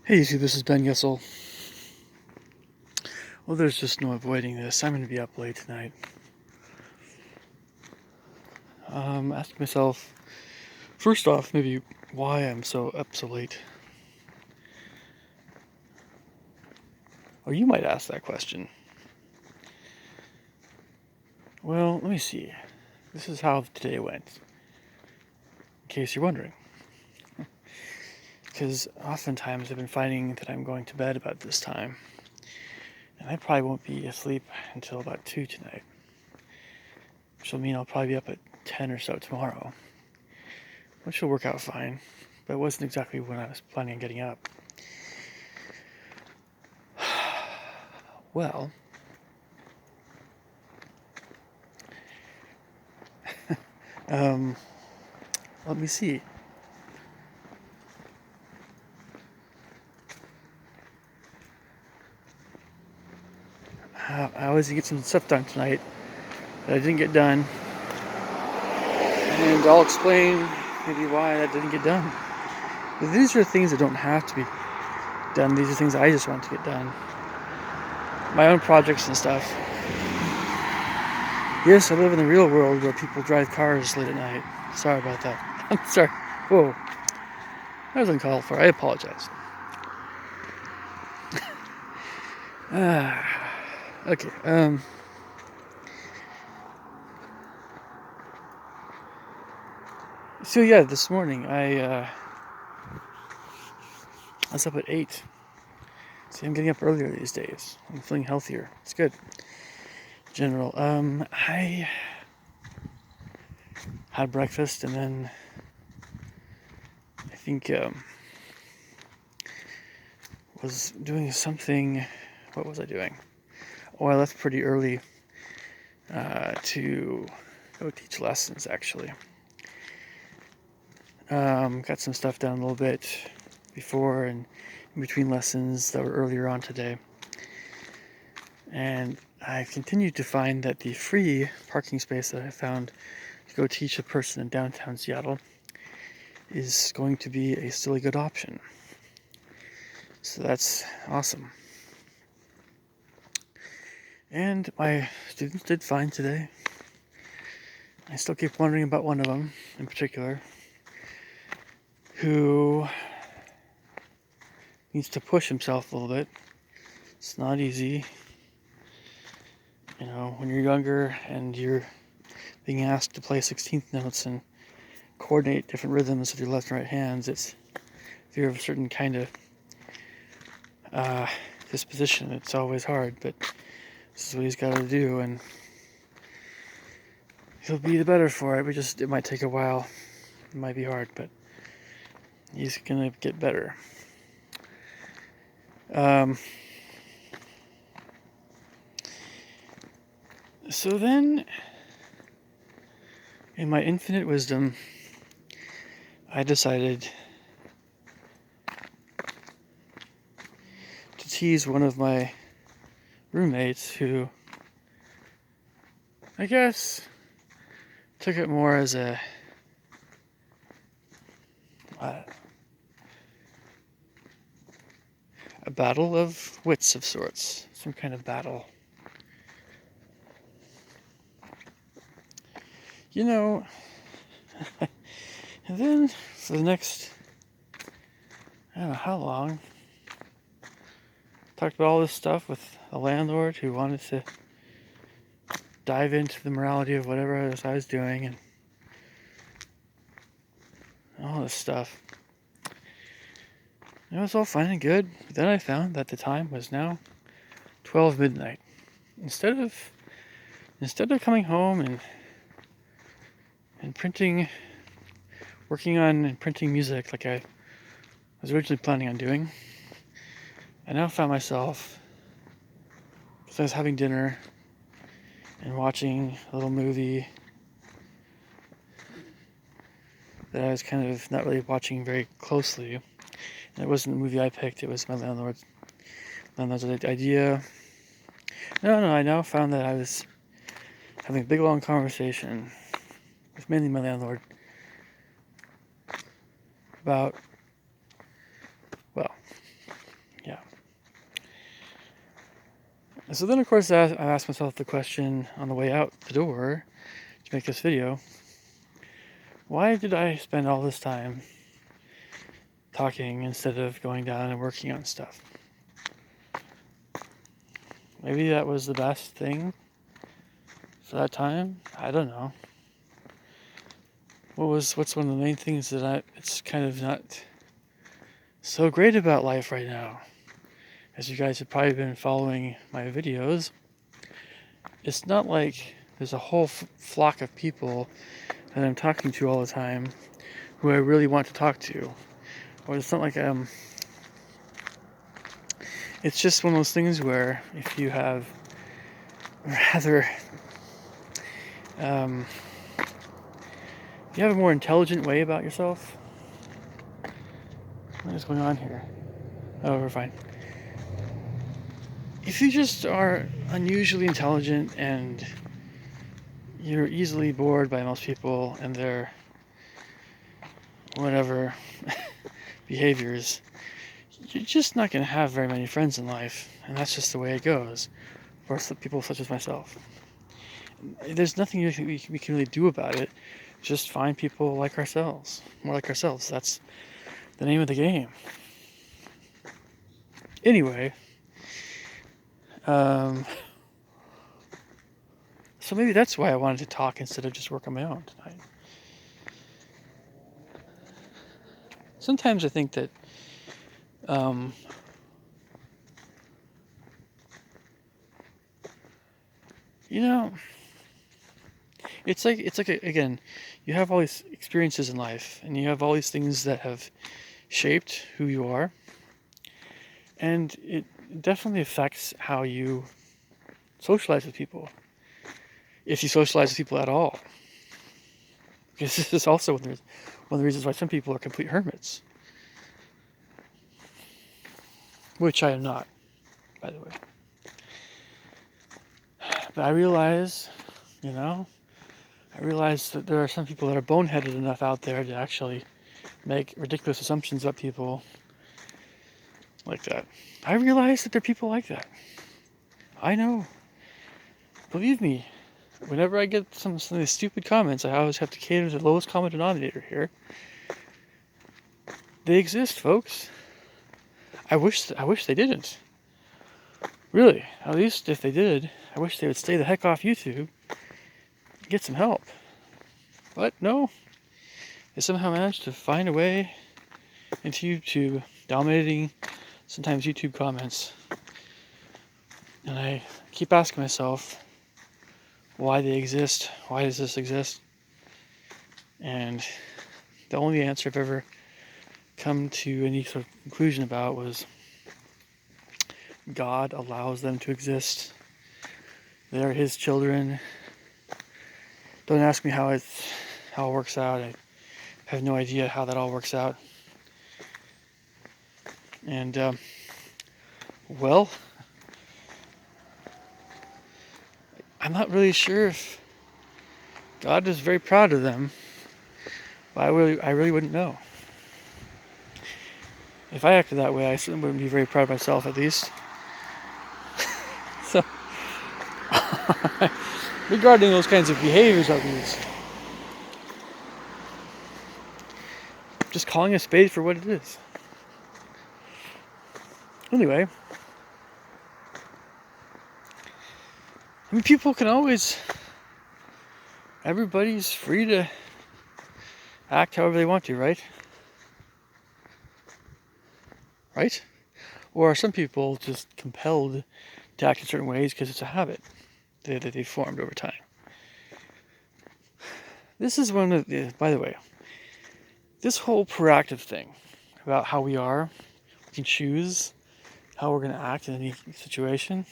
Hey YouTube, this is Ben Yessel. Well, there's just no avoiding this. I'm going to be up late tonight. Asking myself, first off, maybe why I'm up so late. Or you might ask that question. Well, let me see. This is how today went, in case you're wondering. Because oftentimes I've been finding that I'm going to bed about this time. And I probably won't be asleep until about 2 tonight. Which will mean I'll probably be up at 10 or so tomorrow. Which will work out fine. But it wasn't exactly when I was planning on getting up. Well, let me see. I always get some stuff done tonight that I didn't get done. And I'll explain maybe why that didn't get done. But these are things that don't have to be done. These are things I just want to get done. My own projects and stuff. Yes, I live in the real world where people drive cars late at night. Sorry about that. I'm sorry. Whoa. That was uncalled for. I apologize. Okay. So yeah, this morning I was up at 8. See, I'm getting up earlier these days. I'm feeling healthier. It's good. General. I had breakfast and then I think was doing something. What was I doing? Oh, I left pretty early to go teach lessons, actually. Got some stuff done a little bit before and in between lessons that were earlier on today. And I continued to find that the free parking space that I found to go teach a person in downtown Seattle is going to be a still a good option. So that's awesome. And my students did fine today. I still keep wondering about one of them in particular, who needs to push himself a little bit. It's not easy. You know, when you're younger and you're being asked to play 16th notes and coordinate different rhythms with your left and right hands, if you're of a certain kind of disposition, it's always hard, but this is what he's got to do, and he'll be the better for it, but it might take a while. It might be hard, but he's gonna get better. So then, in my infinite wisdom, I decided to tease one of my roommates who, I guess, took it more as a battle of wits of sorts, some kind of battle. You know, and then for the next, I don't know how long, talked about all this stuff with a landlord who wanted to dive into the morality of whatever I was doing and all this stuff. It was all fine and good. But then I found that the time was now 12 midnight. Instead of coming home and working on and printing music like I was originally planning on doing, I now found myself, because I was having dinner and watching a little movie that I was kind of not really watching very closely. And it wasn't the movie I picked, it was my landlord's idea. No, I now found that I was having a big long conversation with mainly my landlord about, well, So then, of course, I asked myself the question on the way out the door to make this video. Why did I spend all this time talking instead of going down and working on stuff? Maybe that was the best thing for that time. I don't know. What's one of the main things that it's kind of not so great about life right now? As you guys have probably been following my videos, it's not like there's a whole flock of people that I'm talking to all the time who I really want to talk to. Or it's not like it's just one of those things where if you have rather if you have a more intelligent way about yourself. What is going on here? Oh, we're fine. If you just are unusually intelligent and you're easily bored by most people and their whatever behaviors, you're just not going to have very many friends in life, and that's just the way it goes for people such as myself. There's nothing we can really do about it. Just find people like ourselves, more like ourselves. That's the name of the game. Anyway, so maybe that's why I wanted to talk instead of just work on my own tonight. Sometimes I think that you know, it's like again, you have all these experiences in life, and you have all these things that have shaped who you are, and it definitely affects how you socialize with people, if you socialize with people at all. Because this is also one of the reasons why some people are complete hermits, which I am not, by the way. But I realize that there are some people that are boneheaded enough out there to actually make ridiculous assumptions about people like that. I realize that there are people like that. I know. Believe me, whenever I get some of these stupid comments, I always have to cater to the lowest common denominator here. They exist, folks. I wish they didn't. Really, at least if they did, I wish they would stay the heck off YouTube and get some help. But no, they somehow managed to find a way into YouTube, dominating sometimes YouTube comments. And I keep asking myself why they exist. Why does this exist? And the only answer I've ever come to any sort of conclusion about was God allows them to exist. They're His children. Don't ask me how it works out. I have no idea how that all works out. And well, I'm not really sure if God is very proud of them, but I really wouldn't know. If I acted that way, I certainly wouldn't be very proud of myself, at least. So, regarding those kinds of behaviors of these, just calling a spade for what it is. Anyway, I mean, people can always, everybody's free to act however they want to, right? Right? Or are some people just compelled to act in certain ways because it's a habit that they've formed over time? This is one of the, by the way, this whole proactive thing about how we can choose how we're going to act in any situation.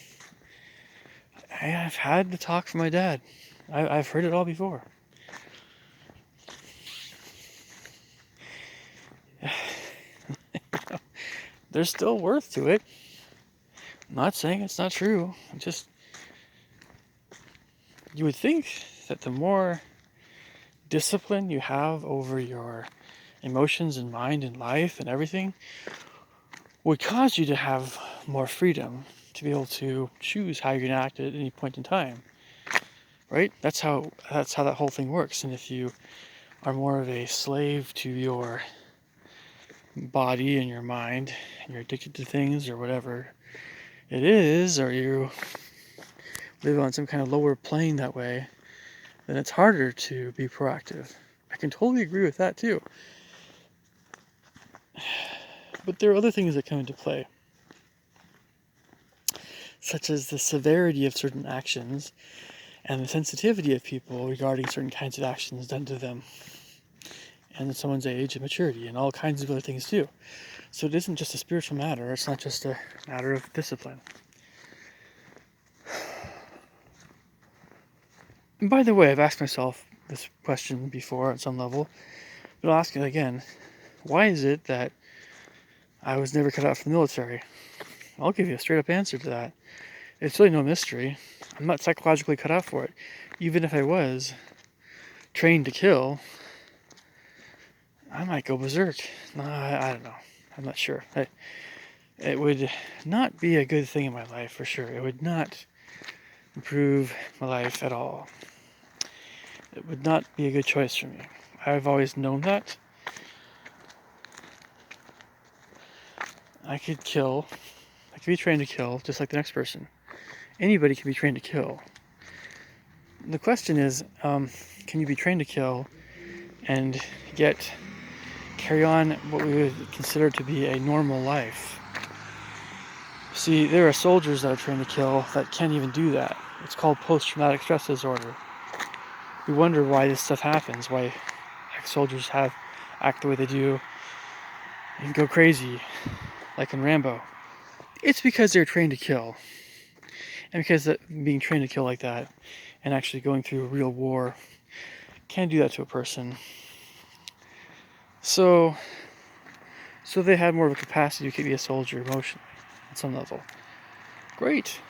I've had the talk from my dad. I've heard it all before. There's still worth to it. I'm not saying it's not true. You would think that the more discipline you have over your emotions and mind and life and everything would cause you to have more freedom to be able to choose how you're going to act at any point in time, right? That's how that whole thing works. And if you are more of a slave to your body and your mind, and you're addicted to things or whatever it is, or you live on some kind of lower plane that way, then it's harder to be proactive. I can totally agree with that too. But there are other things that come into play, such as the severity of certain actions and the sensitivity of people regarding certain kinds of actions done to them, and someone's age and maturity, and all kinds of other things too. So it isn't just a spiritual matter, it's not just a matter of discipline. And by the way, I've asked myself this question before at some level, but I'll ask it again. Why is it that I was never cut out for the military? I'll give you a straight up answer to that. It's really no mystery. I'm not psychologically cut out for it. Even if I was trained to kill, I might go berserk. I don't know. I'm not sure. It would not be a good thing in my life, for sure. It would not improve my life at all. It would not be a good choice for me. I've always known that. I could kill. I could be trained to kill, just like the next person. Anybody can be trained to kill. The question is, can you be trained to kill and yet carry on what we would consider to be a normal life? See, there are soldiers that are trained to kill that can't even do that. It's called post-traumatic stress disorder. We wonder why this stuff happens, why ex-soldiers act the way they do and go crazy, like in Rambo. It's because they're trained to kill. And because being trained to kill like that and actually going through a real war can do that to a person. So they had more of a capacity to be a soldier emotionally at some level. Great.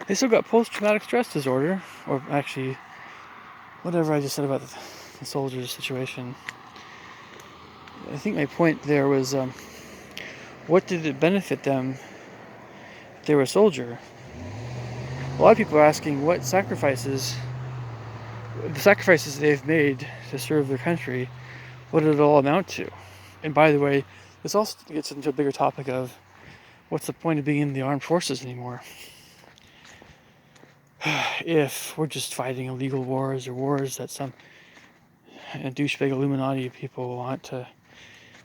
They still got post-traumatic stress disorder, or actually, whatever I just said about the soldiers situation. I think my point there was, what did it benefit them if they were a soldier? A lot of people are asking the sacrifices they've made to serve their country, what did it all amount to? And by the way, this also gets into a bigger topic of what's the point of being in the armed forces anymore? If we're just fighting illegal wars or wars that some douchebag Illuminati people want to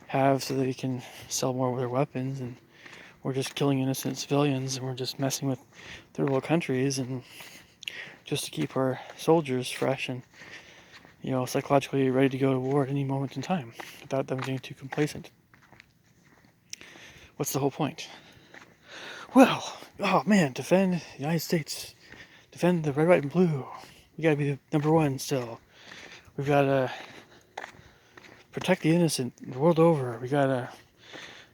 have so they can sell more of their weapons, and we're just killing innocent civilians, and we're just messing with third world countries, and just to keep our soldiers fresh and psychologically ready to go to war at any moment in time without them getting too complacent. What's the whole point? Well, oh man, defend the United States. Defend the red, white, and blue. We gotta be the number one still. We've gotta protect the innocent the world over. We gotta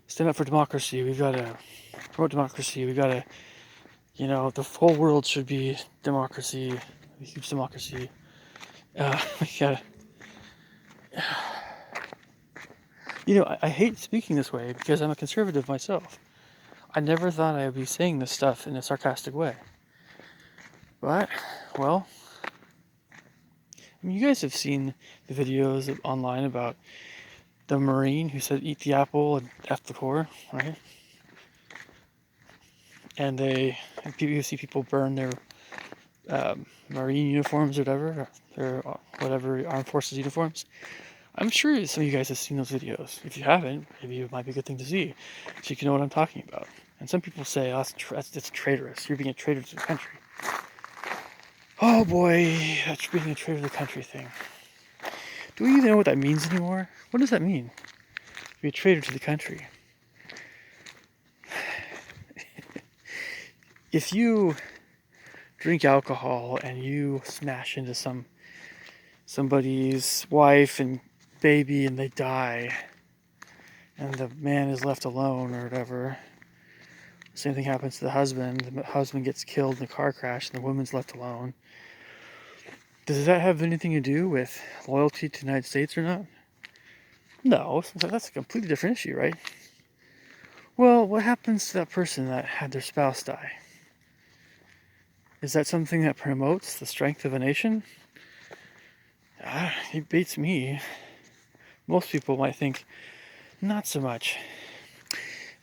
stand up for democracy. We've gotta promote democracy. We gotta, the whole world should be democracy, a huge democracy. We gotta. I hate speaking this way because I'm a conservative myself. I never thought I would be saying this stuff in a sarcastic way. But, well, you guys have seen the videos online about the Marine who said eat the apple and F the core, right? And you see people burn their Marine uniforms or whatever, their whatever armed forces uniforms. I'm sure some of you guys have seen those videos. If you haven't, maybe it might be a good thing to see, so you can know what I'm talking about. And some people say, oh, that's traitorous. You're being a traitor to the country. Oh boy, that's being a traitor to the country thing. Do we even know what that means anymore? What does that mean? To be a traitor to the country. If you drink alcohol and you smash into somebody's wife and baby and they die, and the man is left alone or whatever, same thing happens to the husband. The husband gets killed in a car crash and the woman's left alone. Does that have anything to do with loyalty to the United States or not? No, that's a completely different issue, right? Well, what happens to that person that had their spouse die? Is that something that promotes the strength of a nation? It beats me. Most people might think not so much.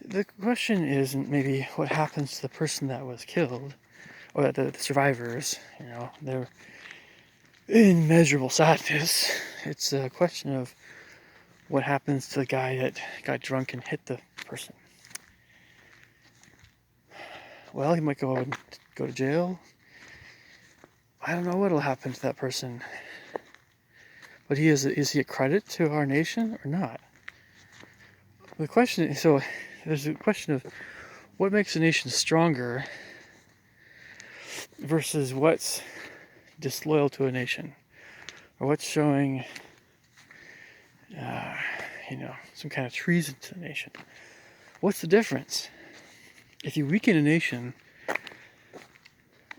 The question isn't maybe what happens to the person that was killed, or the survivors, they're in immeasurable sadness. It's a question of what happens to the guy that got drunk and hit the person. Well, he might go to jail. I don't know what'll happen to that person. But is he a credit to our nation or not? The question, so there's a question of what makes a nation stronger versus what's disloyal to a nation, or what's showing, some kind of treason to the nation. What's the difference? If you weaken a nation,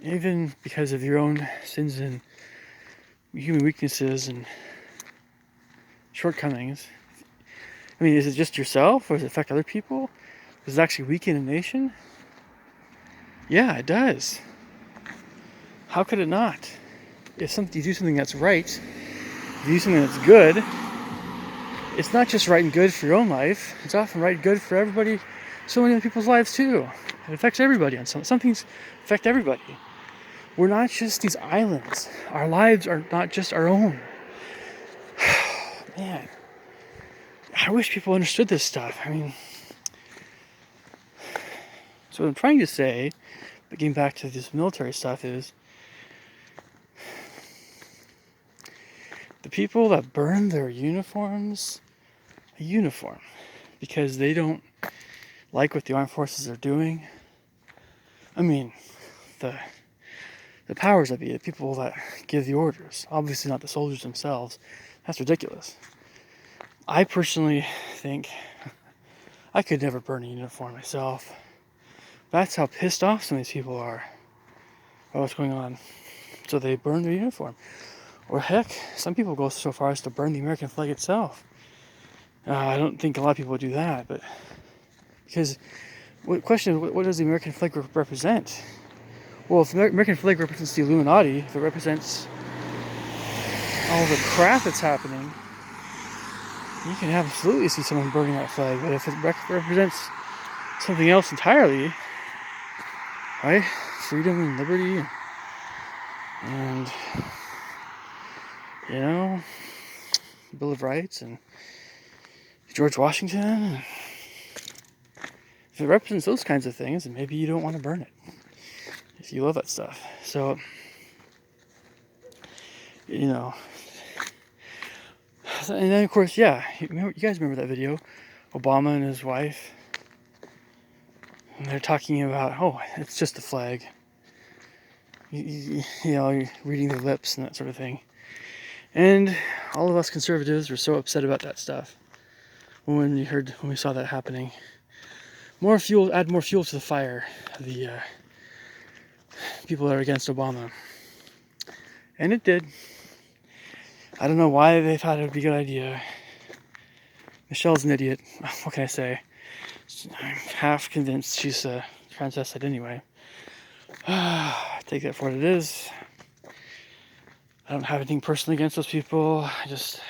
even because of your own sins and human weaknesses and shortcomings, I mean, is it just yourself, or does it affect other people? Does it actually weaken a nation? Yeah, it does. How could it not? If you do something that's right, if you do something that's good, it's not just right and good for your own life. It's often right and good for everybody, so many other people's lives too. It affects everybody on some things affect everybody. We're not just these islands. Our lives are not just our own. Man, I wish people understood this stuff. I mean, so what I'm trying to say, but getting back to this military stuff, is the people that burn their uniforms, because they don't like what the armed forces are doing. I mean, the powers that be, the people that give the orders, obviously not the soldiers themselves. That's ridiculous. I personally think I could never burn a uniform myself. That's how pissed off some of these people are about what's going on. So they burn their uniform. Or heck, some people go so far as to burn the American flag itself. I don't think a lot of people would do that, but because what does the American flag represent? Well, if the American flag represents the Illuminati, if it represents all the crap that's happening, you can absolutely see someone burning that flag. But if it represents something else entirely, right? Freedom and liberty and Bill of Rights and George Washington. If it represents those kinds of things, then maybe you don't want to burn it. If you love that stuff. So, and then of course, yeah, you guys remember that video? Obama and his wife. And they're talking about, it's just a flag. You're reading their lips and that sort of thing. And all of us conservatives were so upset about that stuff when we saw that happening. Add more fuel to the fire. The people that are against Obama. And it did. I don't know why they thought it would be a good idea. Michelle's an idiot. What can I say? I'm half convinced she's a transvestite anyway. Take that for what it is. I don't have anything personally against those people. I just...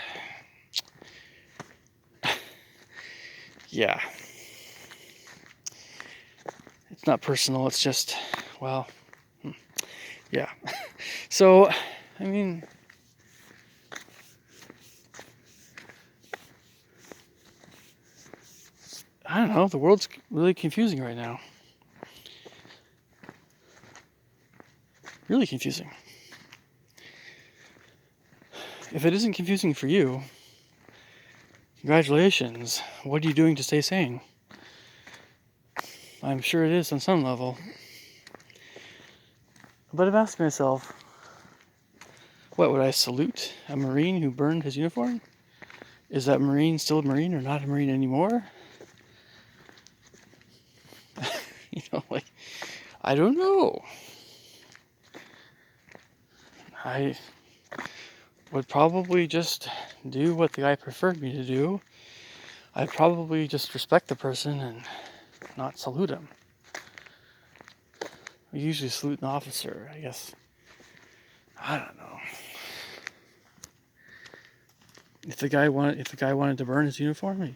yeah. It's not personal. It's just, yeah. So, I mean... I don't know. The world's really confusing right now. Really confusing. If it isn't confusing for you, congratulations. What are you doing to stay sane? I'm sure it is on some level. But I've asked myself, what, would I salute a Marine who burned his uniform? Is that Marine still a Marine or not a Marine anymore? I don't know. I would probably just do what the guy preferred me to do. I'd probably just respect the person and not salute him. We usually salute an officer, I guess. I don't know. If the guy wanted to burn his uniform,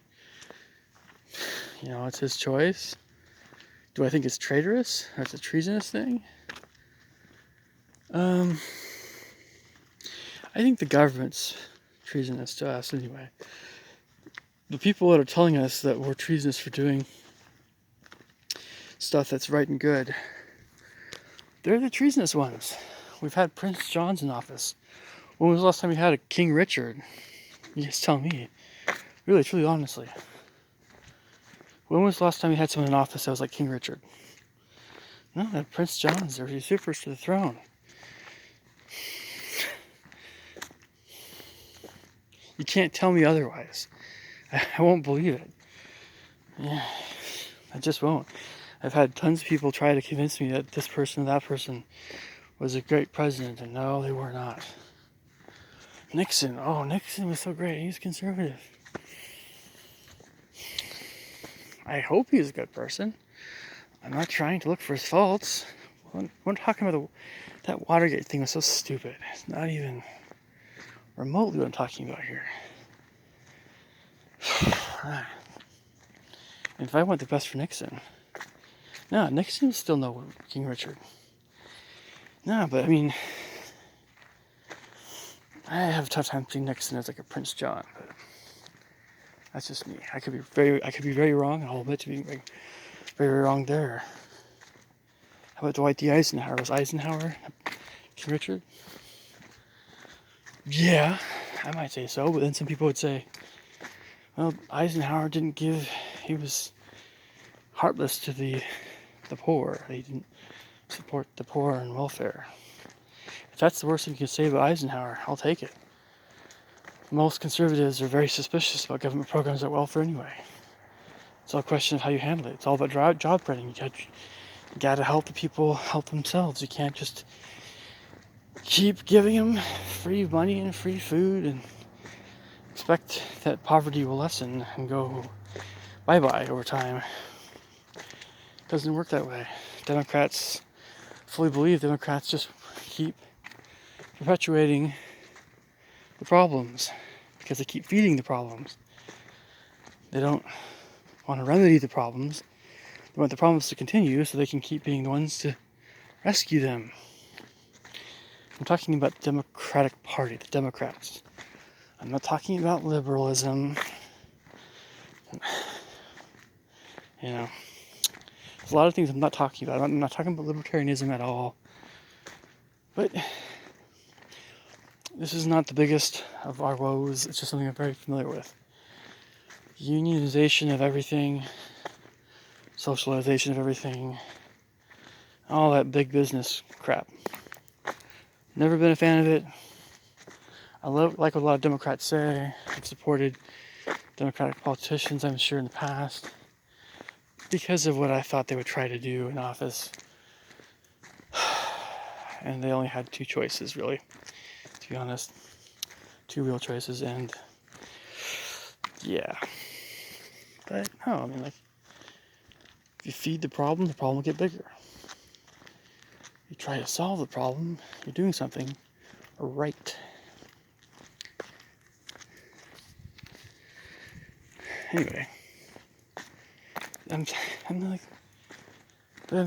it's his choice. Do I think it's traitorous or it's a treasonous thing? I think the government's treasonous to us anyway. The people that are telling us that we're treasonous for doing stuff that's right and good, they're the treasonous ones. We've had Prince John's in office. When was the last time we had a King Richard? You just tell me. Really, truly, honestly. When was the last time we had someone in office that was like King Richard? No, that Prince John's. They're usurpers to the throne. You can't tell me otherwise. I won't believe it. Yeah, I just won't. I've had tons of people try to convince me that this person or that person was a great president, and no, they were not. Nixon was so great. He was conservative. I hope he was a good person. I'm not trying to look for his faults. We're talking about that Watergate thing was so stupid. It's not even remotely what I'm talking about here. And if I want the best for Nixon, no, Nixon was still no King Richard. No, but I mean, I have a tough time seeing Nixon as like a Prince John, but that's just me. I could be very wrong, and I'll admit to being very, very wrong there. How about Dwight D. Eisenhower? Was Eisenhower King Richard? Yeah, I might say so, but then some people would say, well, Eisenhower he was heartless to the poor. He didn't support the poor and welfare. If that's the worst thing you can say about Eisenhower, I'll take it. Most conservatives are very suspicious about government programs like welfare anyway. It's all a question of how you handle it. It's all about job creating. You got to help the people help themselves. You can't just keep giving them free money and free food and expect that poverty will lessen and go bye-bye over time. It doesn't work that way. Democrats fully believe Democrats just keep perpetuating the problems because they keep feeding the problems. They don't want to remedy the problems. They want the problems to continue so they can keep being the ones to rescue them. I'm talking about the Democratic Party, the Democrats. I'm not talking about liberalism. There's a lot of things I'm not talking about. I'm not talking about libertarianism at all. But this is not the biggest of our woes. It's just something I'm very familiar with. Unionization of everything, socialization of everything, all that big business crap. Never been a fan of it. I like what a lot of Democrats say. I've supported Democratic politicians, I'm sure, in the past because of what I thought they would try to do in office. And they only had two choices, really, to be honest. Two real choices, and yeah. But no, I mean, like, if you feed the problem will get bigger. You try to solve the problem, you're doing something right. Anyway, I'm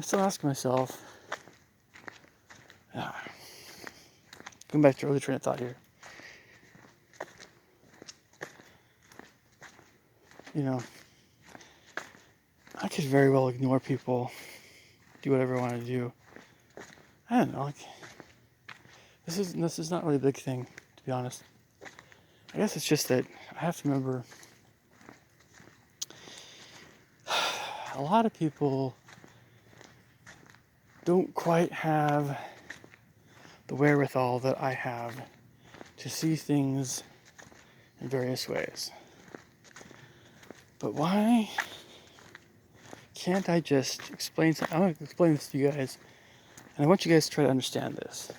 still asking myself, going back to early train of thought here. I could very well ignore people, do whatever I want to do. I don't know, like, this is not really a big thing, to be honest. I guess it's just that I have to remember a lot of people don't quite have the wherewithal that I have to see things in various ways. But why can't I just explain something? I'm going to explain this to you guys, and I want you guys to try to understand this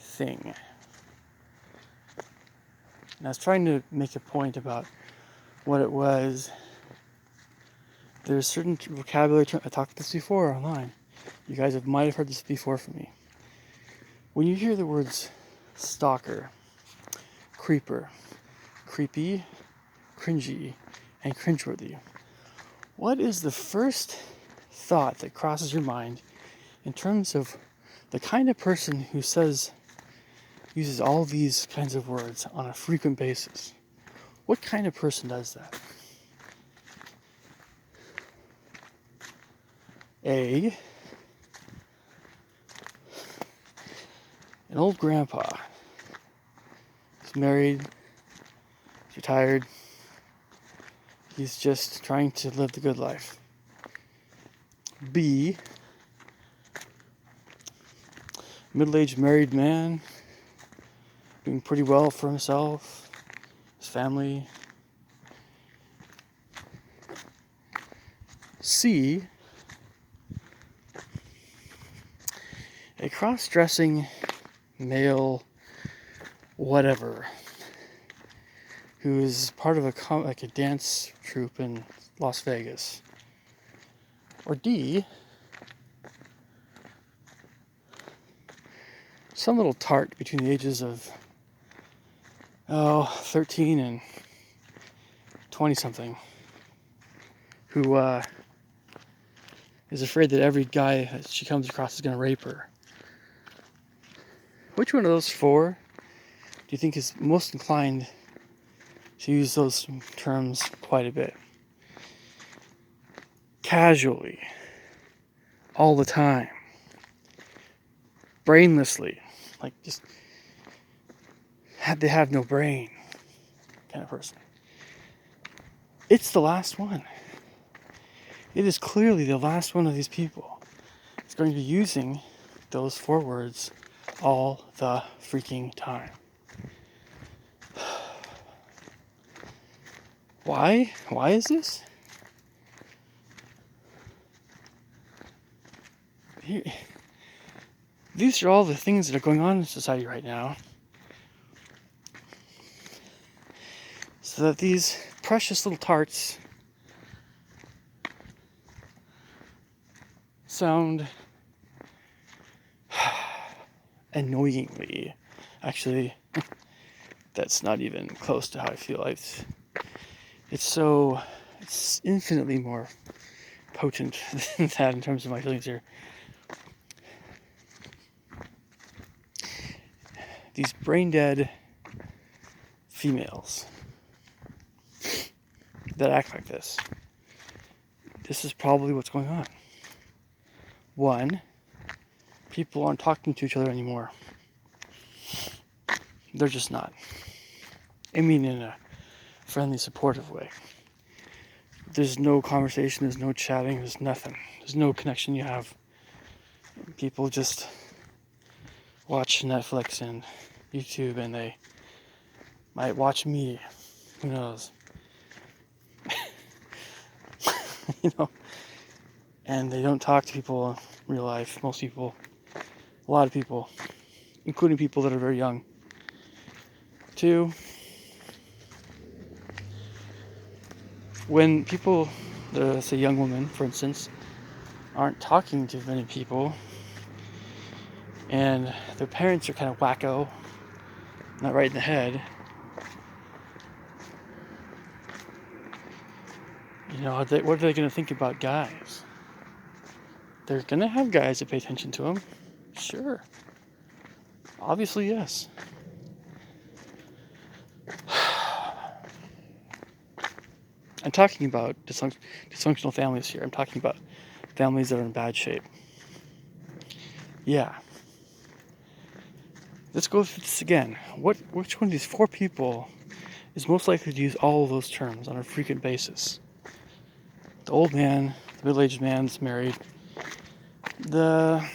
thing. And I was trying to make a point about what it was There's certain vocabulary terms. I talked this before online. You guys might have heard this before from me. When you hear the words stalker, creeper, creepy, cringy, and cringeworthy, what is the first thought that crosses your mind in terms of the kind of person who uses all these kinds of words on a frequent basis? What kind of person does that? A, an old grandpa. He's married, he's retired, he's just trying to live the good life. B, middle-aged married man, doing pretty well for himself, his family. C, a cross-dressing male whatever who is part of a dance troupe in Las Vegas. Or D, some little tart between the ages of 13 and 20 something who is afraid that every guy that she comes across is going to rape her. Which one of those four do you think is most inclined to use those terms quite a bit? Casually, all the time, brainlessly, like just they have no brain kind of person. It's the last one. It is clearly the last one of these people. It's going to be using those four words all the freaking time. Why? Why is this? These are all the things that are going on in society right now. So that these precious little tarts sound annoyingly, actually, that's not even close to how I feel. It's infinitely more potent than that in terms of my feelings here. These brain dead females that act like this. This is probably what's going on. One, people aren't talking to each other anymore. They're just not. I mean, in a friendly, supportive way. There's no conversation, there's no chatting, there's nothing. There's no connection you have. People just watch Netflix and YouTube, and they might watch me. Who knows? And they don't talk to people in real life. Most people, a lot of people, including people that are very young. Two, when people, say young women, for instance, aren't talking to many people, and their parents are kind of wacko, not right in the head, what are they going to think about guys? They're going to have guys that pay attention to them. Sure. Obviously, yes. I'm talking about dysfunctional families here. I'm talking about families that are in bad shape. Yeah. Let's go through this again. Which one of these four people is most likely to use all of those terms on a frequent basis? The old man, the middle-aged man that's married, the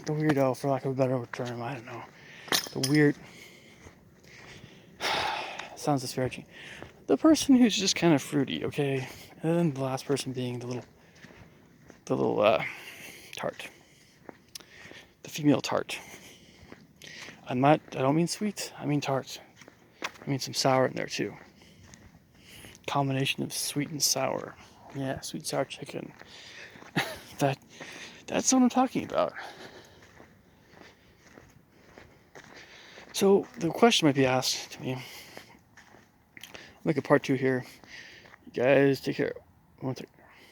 weirdo, for lack of a better term, I don't know. The weird, sounds disparaging. The person who's just kind of fruity, okay? And then the last person being the little tart. The female tart. I don't mean sweet, I mean tart. I mean some sour in there too. Combination of sweet and sour. Yeah, sweet sour chicken. That's what I'm talking about. So the question might be asked to me. I'll make a part 2 here. You guys take care. 1 second.